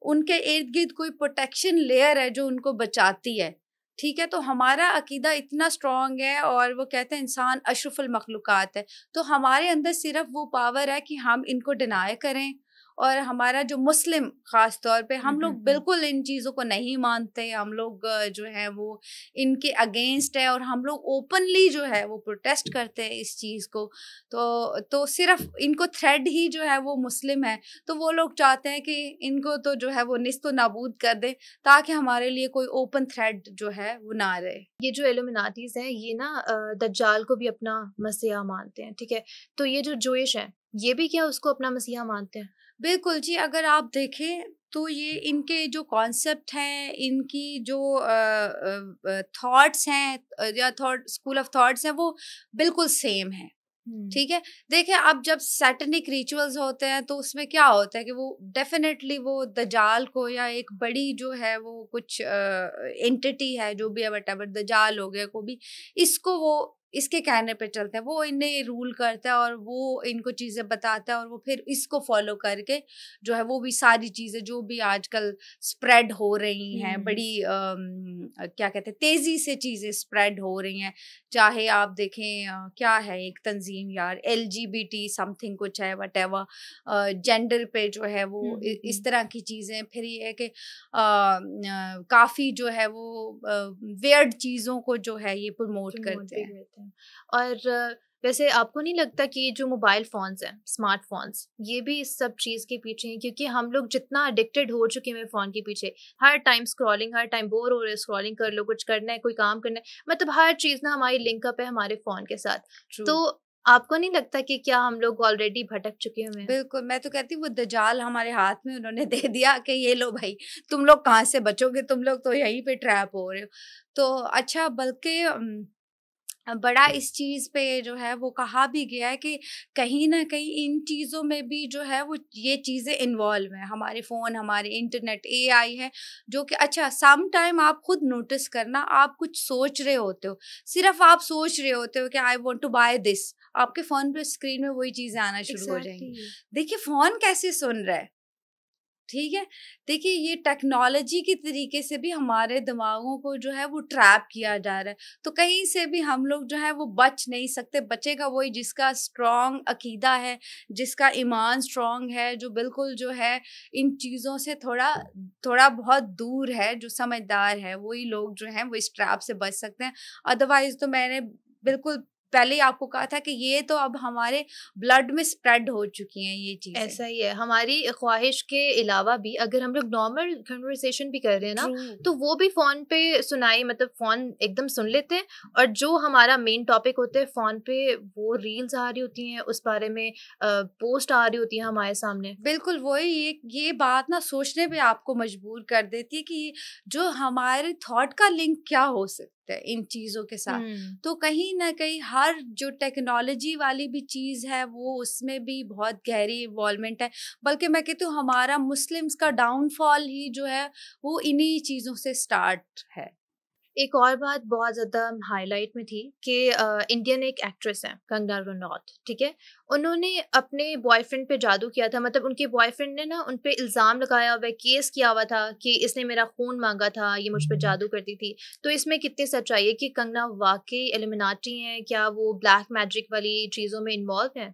उनके इर्द गिर्द कोई प्रोटेक्शन लेयर है जो उनको बचाती है। ठीक है, तो हमारा अकीदा इतना स्ट्रॉन्ग है और वो कहते हैं इंसान अशरफुल मखलूकात है, तो हमारे अंदर सिर्फ वो पावर है कि हम इनको डिनाई करें और हमारा जो मुस्लिम खास तौर पे हम लोग बिल्कुल इन चीज़ों को नहीं मानते, हम लोग जो है वो इनके अगेंस्ट है और हम लोग ओपनली जो है वो प्रोटेस्ट करते हैं इस चीज़ को। तो सिर्फ इनको थ्रेड ही जो है वो मुस्लिम है, तो वो लोग चाहते हैं कि इनको तो जो है वो निस्तो नाबूद कर दें ताकि हमारे लिए कोई ओपन थ्रेड जो है वो ना रहे। ये जो इल्यूमिनाटीज हैं ये ना दज्जाल को भी अपना मसीहा मानते हैं, ठीक है। तो ये जो जूइश है ये भी क्या उसको अपना मसीहा मानते हैं? बिल्कुल जी, अगर आप देखें तो ये इनके जो कॉन्सेप्ट हैं, इनकी जो थॉट्स हैं या थॉट स्कूल ऑफ थॉट्स हैं वो बिल्कुल सेम है। ठीक है, देखिए अब जब सैटेनिक रिचुअल्स होते हैं तो उसमें क्या होता है कि वो डेफिनेटली वो दजाल को या एक बड़ी जो है वो कुछ एंटिटी है जो भी है, वट दजाल हो गया को भी, इसको वो इसके कहने पे चलते हैं, वो इन्हें रूल करता है और वो इनको चीजें बताता है और वो फिर इसको फॉलो करके जो है वो भी सारी चीजें जो भी आजकल स्प्रेड हो रही हैं, बड़ी क्या कहते हैं तेजी से चीजें स्प्रेड हो रही हैं। चाहे आप देखें क्या है एक तंजीम यार LGBT समथिंग कुछ है, वट एवर जेंडर पे जो है वो इस तरह की चीजें, फिर ये है कि काफी जो है वो वियर्ड चीजों को जो है ये प्रमोट करते हैं। और वैसे आपको नहीं लगता कि जो मोबाइल फोन्स हैं, स्मार्टफोन्स, ये भी इस सब चीज़ के पीछे हैं? क्योंकि हम लोग जितना एडिक्टेड हो चुके हैं फ़ोन के पीछे, हर टाइम स्क्रॉलिंग, हर टाइम बोर हो रहे हैं, स्क्रॉलिंग कर लो, कुछ करना है, कोई काम करना है, मतलब हर चीज़ ना हमारी लिंक अप है हमारे फ़ोन के साथ। तो आपको नहीं लगता कि क्या हम लोग ऑलरेडी भटक चुके हुए हैं? बिल्कुल, मैं तो कहती हूँ वो दजाल हमारे हाथ में उन्होंने दे दिया कि ये लो भाई, तुम लोग कहाँ से बचोगे, तुम लोग तो यहीं पे ट्रैप हो रहे हो। तो अच्छा, बल्कि बड़ा इस चीज़ पे जो है वो कहा भी गया है कि कहीं न कहीं इन चीज़ों में भी जो है वो ये चीज़ें इन्वॉल्व हैं। हमारे फ़ोन, हमारे इंटरनेट, AI है जो कि अच्छा सम टाइम आप खुद नोटिस करना, आप कुछ सोच रहे होते हो, सिर्फ़ आप सोच रहे होते हो कि I want to buy this, आपके फ़ोन पे स्क्रीन में वही चीज़ें आना शुरू हो जाएँगी। देखिए फ़ोन कैसे सुन रहा है, ठीक है? देखिए ये टेक्नोलॉजी की तरीके से भी हमारे दिमागों को जो है वो ट्रैप किया जा रहा है। तो कहीं से भी हम लोग जो है वो बच नहीं सकते। बचेगा वही जिसका स्ट्रॉन्ग अकीदा है, जिसका ईमान स्ट्रॉन्ग है, जो बिल्कुल जो है इन चीज़ों से थोड़ा थोड़ा बहुत दूर है, जो समझदार है, वही लोग जो हैं वो इस ट्रैप से बच सकते हैं। अदरवाइज़ तो मैंने बिल्कुल पहले ही आपको कहा था कि ये तो अब हमारे ब्लड में स्प्रेड हो चुकी हैं ये चीज़ें। ऐसा ही है, हमारी ख्वाहिश के अलावा भी अगर हम लोग नॉर्मल कन्वर्सेशन भी कर रहे हैं ना, तो वो भी फ़ोन पे सुनाई, मतलब फ़ोन एकदम सुन लेते हैं और जो हमारा मेन टॉपिक होता है फ़ोन पे वो रील्स आ रही होती हैं, उस बारे में पोस्ट आ रही होती है हमारे सामने। बिल्कुल वही, ये बात ना सोचने पे आपको मजबूर कर देती है कि जो हमारे थॉट का लिंक क्या हो सकता है इन चीज़ों के साथ। तो कहीं न कहीं हर जो टेक्नोलॉजी वाली भी चीज़ है वो उसमें भी बहुत गहरी इन्वॉल्वमेंट है। बल्कि मैं कहती हूँ हमारा मुस्लिम्स का डाउनफॉल ही जो है वो इन्हीं चीज़ों से स्टार्ट है। एक और बात बहुत ज़्यादा हाईलाइट में थी कि इंडियन एक एक्ट्रेस है कंगना रनौत, ठीक है। उन्होंने अपने बॉयफ्रेंड पे जादू किया था, मतलब उनके बॉयफ्रेंड ने ना उन पे इल्ज़ाम लगाया हुआ है, केस किया हुआ था कि इसने मेरा खून मांगा था, ये मुझ पे जादू करती थी। तो इसमें कितनी सच्चाई है कि कंगना वाकई इल्यूमिनाटी हैं? क्या वो ब्लैक मैजिक वाली चीज़ों में इन्वॉल्व हैं?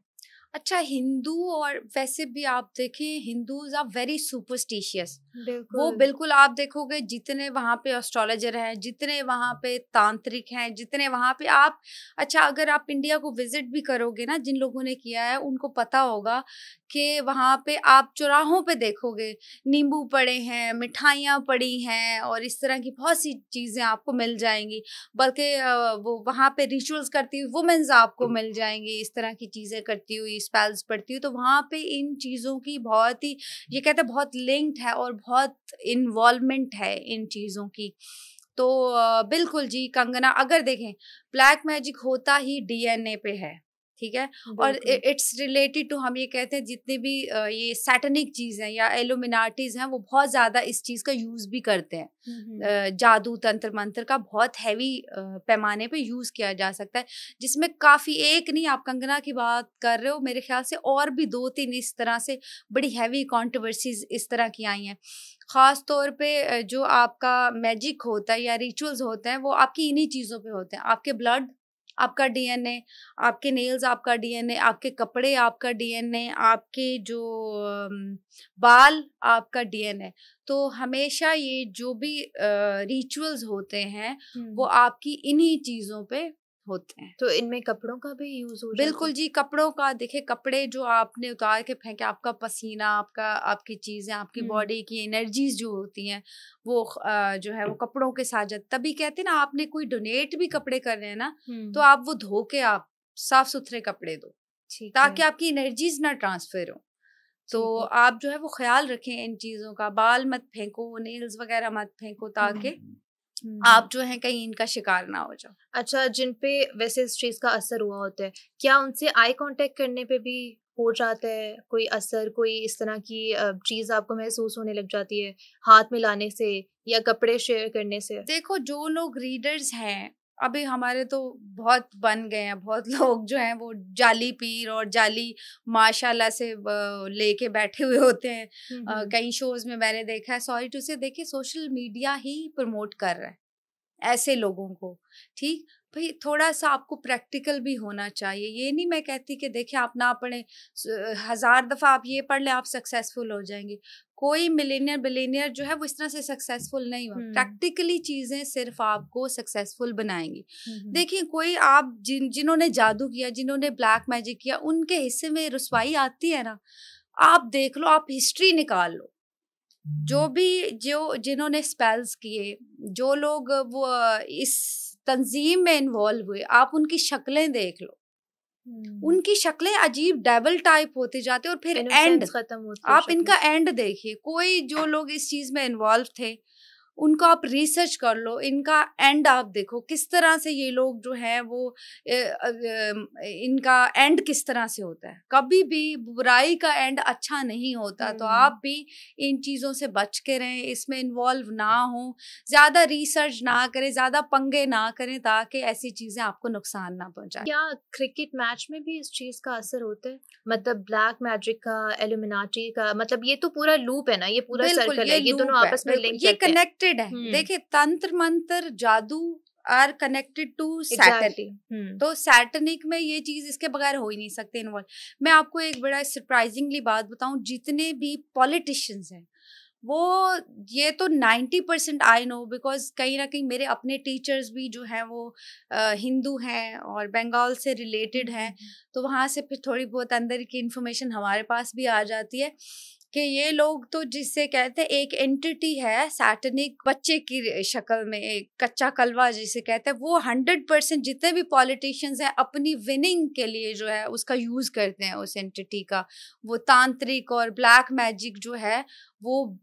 अच्छा, हिंदू और वैसे भी आप देखें हिंदूज आर वेरी सुपरस्टिशियस। वो बिल्कुल आप देखोगे जितने वहाँ पे एस्ट्रोलॉजर हैं, जितने वहाँ पे तांत्रिक हैं, जितने वहाँ पे आप अच्छा अगर आप इंडिया को विजिट भी करोगे ना, जिन लोगों ने किया है उनको पता होगा कि वहाँ पे आप चौराहों पे देखोगे नींबू पड़े हैं, मिठाइयाँ पड़ी हैं और इस तरह की बहुत सी चीज़ें आपको मिल जाएंगी। बल्कि वो वहाँ पे रिचुअल्स करती हुई वुमेन्स आपको मिल जाएंगी, इस तरह की चीज़ें करती हुई, स्पेल्स पढ़ती हुई। तो वहाँ पे इन चीज़ों की बहुत ही ये कहते हैं बहुत लिंक्ड है और बहुत इन्वॉल्वमेंट है इन चीज़ों की। तो बिल्कुल जी, कंगना अगर देखें ब्लैक मैजिक होता ही DNA पे है, ठीक है। और इट्स रिलेटेड टू, हम ये कहते हैं जितने भी ये सैटनिक चीज़ हैं या एलुमिनाटीज हैं वो बहुत ज़्यादा इस चीज़ का यूज़ भी करते हैं। जादू तंत्र मंत्र का बहुत हैवी पैमाने पे यूज़ किया जा सकता है, जिसमें काफ़ी, एक नहीं आप कंगना की बात कर रहे हो, मेरे ख्याल से और भी 2-3 इस तरह से बड़ी हैवी कॉन्ट्रोवर्सीज इस तरह की आई हैं। ख़ास तौर पे जो आपका मैजिक होता है या रिचुअल्स होते हैं वो आपकी इन्हीं चीज़ों पे होते हैं, आपके ब्लड, आपका डीएनए, आपके नेल्स आपका डीएनए, आपके कपड़े आपका डीएनए, आपके जो बाल आपका डीएनए। तो हमेशा ये जो भी रिचुअल्स होते हैं वो आपकी इन्हीं चीजों पे होते हैं। तो इनमें कपड़ों का भी यूज हो जाता है? बिल्कुल जी, कपड़ों का देखिए, कपड़े जो आपने उतार के फेंके, आपका पसीना, आपका आपकी चीजें, आपकी बॉडी की एनर्जीज जो होती हैं वो जो है वो कपड़ों के साथ जाती। तभी कहते हैं ना, आपने कोई डोनेट भी कपड़े कर रहे हैं ना, तो आप वो धो के आप साफ सुथरे कपड़े दो, ताकि आपकी एनर्जीज ना ट्रांसफर हो। तो आप जो है वो ख्याल रखें इन चीजों का। बाल मत फेंको, नेल्स वगैरह मत फेंको, ताकि आप जो है कहीं इनका शिकार ना हो जाओ। अच्छा, जिन पे वैसे इस चीज का असर हुआ होता है, क्या उनसे आई कांटेक्ट करने पे भी हो जाता है कोई असर? कोई इस तरह की चीज आपको महसूस होने लग जाती है हाथ मिलाने से या कपड़े शेयर करने से? देखो, जो लोग रीडर्स हैं, अभी हमारे तो बहुत बन गए हैं, बहुत लोग जो हैं वो जाली पीर और जाली माशाल्लाह से लेके बैठे हुए होते हैं। कई शोज में मैंने देखा है, सॉरी टू से, देखिए सोशल मीडिया ही प्रमोट कर रहा है ऐसे लोगों को। ठीक भाई, थोड़ा सा आपको प्रैक्टिकल भी होना चाहिए। ये नहीं मैं कहती कि देखिए आप ना पढ़े, 1000 दफा आप ये पढ़ ले आप सक्सेसफुल हो जाएंगे। कोई मिलेनियर बिलेनियर जो है वो इस तरह से सक्सेसफुल नहीं हुआ। प्रैक्टिकली चीजें सिर्फ आपको सक्सेसफुल बनाएंगी। देखिए, कोई आप जिन्होंने जादू किया, जिन्होंने ब्लैक मैजिक किया, उनके हिस्से में रुसवाई आती है ना, आप देख लो, आप हिस्ट्री निकाल लो, जो जिन्होंने स्पेल्स किए, जो लोग वो इस तंजीम में इन्वॉल्व हुए, आप उनकी शक्लें देख लो, उनकी शक्लें अजीब डेविल टाइप होती जाती है। और फिर एंड खत्म होती है, आप इनका एंड देखिए, कोई जो लोग इस चीज में इन्वॉल्व थे उनको आप रिसर्च कर लो, इनका एंड आप देखो किस तरह से ये लोग जो है वो इनका एंड किस तरह से होता है। कभी भी बुराई का एंड अच्छा नहीं होता। तो आप भी इन चीज़ों से बच के रहें, इसमें इन्वॉल्व ना हो, ज़्यादा रिसर्च ना करें, ज़्यादा पंगे ना करें, ताकि ऐसी चीज़ें आपको नुकसान ना पहुंचाए। क्या क्रिकेट मैच में भी इस चीज़ का असर होता है? मतलब ब्लैक मैजिक का, इल्यूमिनाटी का, मतलब ये तो पूरा लूप है ना, ये पूरा सर्कल है, ये दोनों आपस में लिंक ये कनेक्टेड है। देखिए, तंत्र मंत्र जादू आर कनेक्टेड टू सैटर्न। तो सैटर्निक में ये चीज इसके बगैर हो ही नहीं सकते इन्वॉल्व। मैं आपको एक बड़ा सरप्राइजिंगली बात बताऊं, जितने भी पॉलिटिशियंस हैं वो, ये तो 90% आई नो, बिकॉज कहीं ना कहीं मेरे अपने टीचर्स भी जो हैं वो हिंदू हैं और बंगाल से रिलेटेड हैं। तो वहाँ से फिर थोड़ी बहुत अंदर की इंफॉर्मेशन हमारे पास भी आ जाती है कि ये लोग तो जिससे कहते हैं एक एंटिटी है सैटनिक, बच्चे की शक्ल में, एक कच्चा कलवा जिसे कहते हैं, वो 100% जितने भी पॉलिटिशियंस हैं अपनी विनिंग के लिए जो है उसका यूज करते हैं, उस एंटिटी का। वो तांत्रिक और ब्लैक मैजिक जो है वो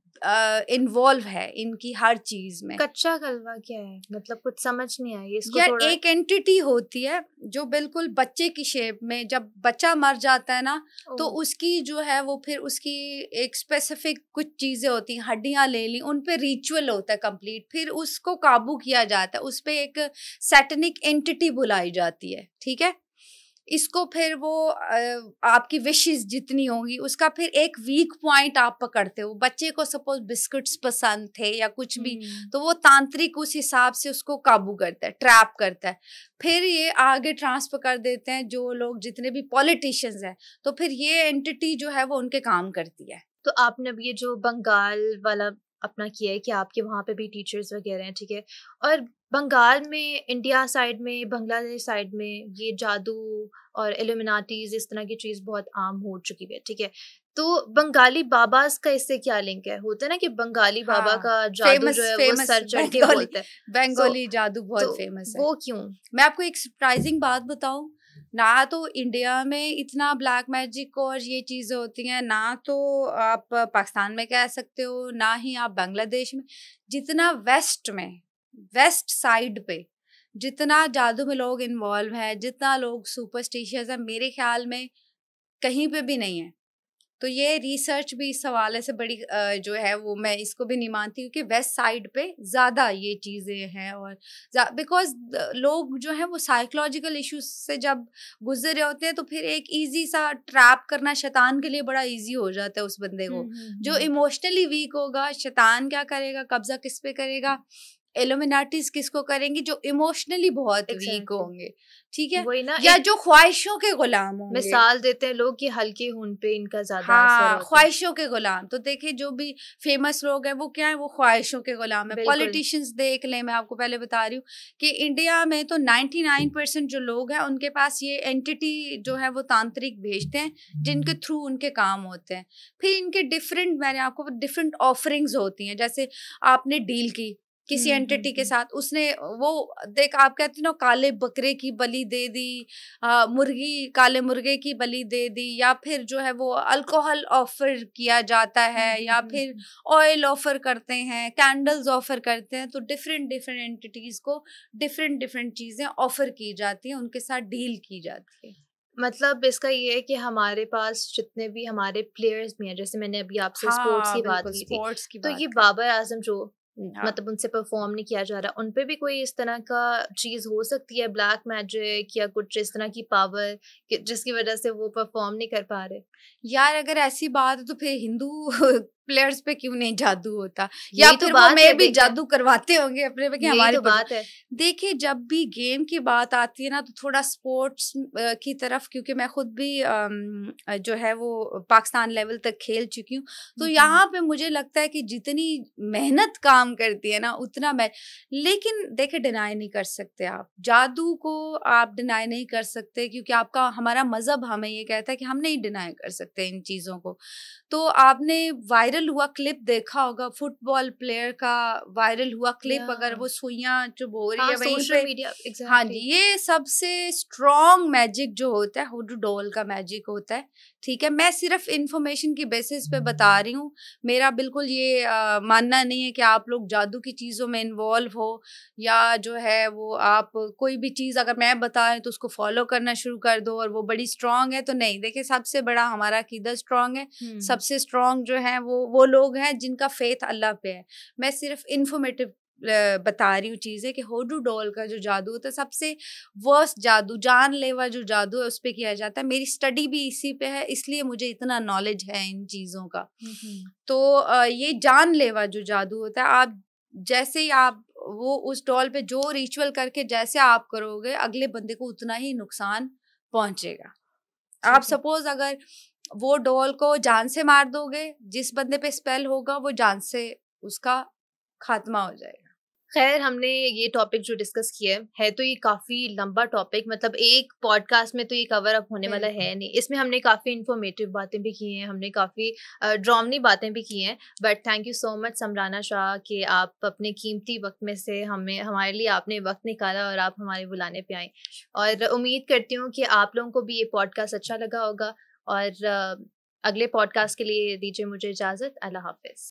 इन्वॉल्व है इनकी हर चीज में। कच्चा कलवा क्या है? मतलब कुछ समझ नहीं आई इसको। यार, एक एंटिटी होती है जो बिल्कुल बच्चे की शेप में, जब बच्चा मर जाता है ना, तो उसकी जो है वो फिर उसकी एक स्पेसिफिक कुछ चीजें होती हैं, हड्डियां ले ली, उन पे रिचुअल होता है कंप्लीट, फिर उसको काबू किया जाता है, उस पे एक सैटनिक एंटिटी बुलाई जाती है। ठीक है, इसको फिर वो आपकी विशेस जितनी होंगी उसका फिर एक वीक पॉइंट आप पकड़ते हो। बच्चे को सपोज बिस्किट्स पसंद थे या कुछ भी, तो वो तांत्रिक उस हिसाब से उसको काबू करता है, ट्रैप करता है। फिर ये आगे ट्रांसफर कर देते हैं जो लोग जितने भी पॉलिटिशियंस हैं, तो फिर ये एंटिटी जो है वो उनके काम करती है। तो आपने अब ये जो बंगाल वाला अपना किया है कि आपके वहाँ पे भी टीचर्स वगैरह हैं, ठीक है, और बंगाल में, इंडिया साइड में, बांग्लादेश साइड में ये जादू और इल्यूमिनाटीज इस तरह की चीज बहुत आम हो चुकी है, ठीक है। तो बंगाली बाबास का इससे क्या लिंक है? होता है ना कि बंगाली बाबा का जादू जो है वो सर चढ़ के बोलता है। बंगाली जादू बहुत फेमस है। वो क्यों? मैं आपको एक सरप्राइजिंग बात बताऊं, ना तो इंडिया में इतना ब्लैक मैजिक और ये चीजें होती हैं, ना तो आप पाकिस्तान में कह सकते हो, ना ही आप बांग्लादेश में। जितना वेस्ट में, वेस्ट साइड पे जितना जादू में लोग इन्वॉल्व है, जितना लोग सुपरस्टिशियस है, मेरे ख्याल में कहीं पे भी नहीं है। तो ये रिसर्च भी इस हवाले से बड़ी जो है वो मैं इसको भी नहीं मानती, क्योंकि वेस्ट साइड पे ज़्यादा ये चीज़ें हैं। और बिकॉज लोग जो हैं वो साइकोलॉजिकल इश्यूज से जब गुजर रहे होते हैं, तो फिर एक इजी सा ट्रैप करना शैतान के लिए बड़ा इजी हो जाता है उस बंदे को। जो इमोशनली वीक होगा, शैतान क्या करेगा, कब्जा किस पे करेगा, इल्यूमिनाटीज किसको करेंगी? जो इमोशनली बहुत वीक होंगे, ठीक है, वही ना, या जो ख्वाहिशों के गुलाम होंगे। मिसाल देते हैं लोग कि हल्के खून पे इनका ज्यादा असर हाँ, होता है। ख्वाहिशों के गुलाम। तो देखिए जो भी फेमस लोग हैं वो क्या है, वो ख्वाहिशों के गुलाम है। बिल्कुल। पॉलिटिशियंस देख लें, मैं आपको पहले बता रही हूँ कि इंडिया में तो 99% जो लोग हैं उनके पास ये एंटिटी जो है वो तांत्रिक भेजते हैं, जिनके थ्रू उनके काम होते हैं। फिर इनके डिफरेंट, मैंने आपको डिफरेंट ऑफरिंग्स होती हैं। जैसे आपने डील की किसी एंटिटी के साथ, उसने वो देख, आप कहते हो ना, काले बकरे की बलि दे दी, मुर्गी, काले मुर्गे की बलि दे दी, या फिर जो है वो अल्कोहल ऑफर किया जाता है, या फिर ऑयल ऑफर करते हैं, कैंडल्स ऑफर करते हैं। तो डिफरेंट डिफरेंट एंटिटीज को डिफरेंट डिफरेंट चीजें ऑफर की जाती हैं, उनके साथ डील की जाती है। मतलब इसका ये है कि हमारे पास जितने भी हमारे प्लेयर्स भी हैं, जैसे मैंने अभी आपसे स्पोर्ट्स हाँ की बात बिल्कुल, की थी, स्पोर्ट्स की तो बात ये करें। बाबर आजम जो हाँ, मतलब उनसे परफॉर्म नहीं किया जा रहा, उन पे भी कोई इस तरह का चीज हो सकती है, ब्लैक मैजिक या कुछ इस तरह की पावर जिसकी वजह से वो परफॉर्म नहीं कर पा रहे? यार अगर ऐसी बात है तो फिर हिंदू प्लेयर्स पे क्यों नहीं जादू होता, या यही तो फिर वो बात है, मैं भी देखें, जादू करवाते होंगे अपने पे कि यही हमारी तो बात है। देखिए जब भी गेम की बात आती है ना, तो थोड़ा स्पोर्ट्स की तरफ, क्योंकि मैं खुद भी जो है वो पाकिस्तान लेवल तक खेल चुकी हूँ, तो यहाँ पे मुझे लगता है कि जितनी मेहनत काम करती है ना उतना मैं, लेकिन देखिए डिनाई नहीं कर सकते आप जादू को, आप डिनाई नहीं कर सकते, क्योंकि आपका, हमारा मजहब हमें ये कहता है कि हम नहीं डिनाई कर सकते इन चीजों को। तो आपने वायरल हुआ क्लिप देखा होगा, फुटबॉल प्लेयर का वायरल हुआ क्लिप, अगर वो सुइयां चुभ हो रही है वहीं सोशल पे। मीडिया, हाँ जी, ये सबसे स्ट्रॉन्ग मैजिक जो होता है हुडू डॉल का मैजिक होता है, ठीक है। मैं सिर्फ इंफॉर्मेशन की बेसिस पे बता रही हूँ, मेरा बिल्कुल ये मानना नहीं है कि आप लोग जादू की चीजों में इन्वॉल्व हो, या जो है वो आप कोई भी चीज अगर मैं बता रही तो उसको फॉलो करना शुरू कर दो और वो बड़ी स्ट्रांग है। तो नहीं, देखिए सबसे बड़ा हमारा अकीदा स्ट्रांग है, सबसे स्ट्रांग जो है वो लोग हैं जिनका फेथ अल्लाह पे है। मैं सिर्फ इंफॉर्मेटिव बता रही हूँ चीजें, कि होडू डॉल का जो जादू होता है सबसे वर्स्ट जादू, जानलेवा जो जादू है उस पे किया जाता है। मेरी स्टडी भी इसी पे है, इसलिए मुझे इतना नॉलेज है इन चीजों का। तो ये जानलेवा जो जादू होता है, आप जैसे ही आप वो उस डॉल पे जो रिचुअल करके जैसे आप करोगे, अगले बंदे को उतना ही नुकसान पहुंचेगा। आप सपोज अगर वो डॉल को जान से मार दोगे, जिस बंदे पे स्पेल होगा वो जान से उसका खात्मा हो जाएगा। खैर, हमने ये टॉपिक जो डिस्कस किया है तो ये काफ़ी लंबा टॉपिक, मतलब एक पॉडकास्ट में तो ये कवर अप होने वाला है नहीं। इसमें हमने काफ़ी इन्फॉर्मेटिव बातें भी की हैं, हमने काफ़ी ड्रामनी बातें भी की हैं। But thank you so much Samrana Shah कि आप अपने कीमती वक्त में से हमारे लिए आपने वक्त निकाला और आप हमारे बुलाने पे आए। और उम्मीद करती हूँ कि आप लोगों को भी ये पॉडकास्ट अच्छा लगा होगा। और अगले पॉडकास्ट के लिए दीजिए मुझे इजाज़त। अल्लाह हाफिज़।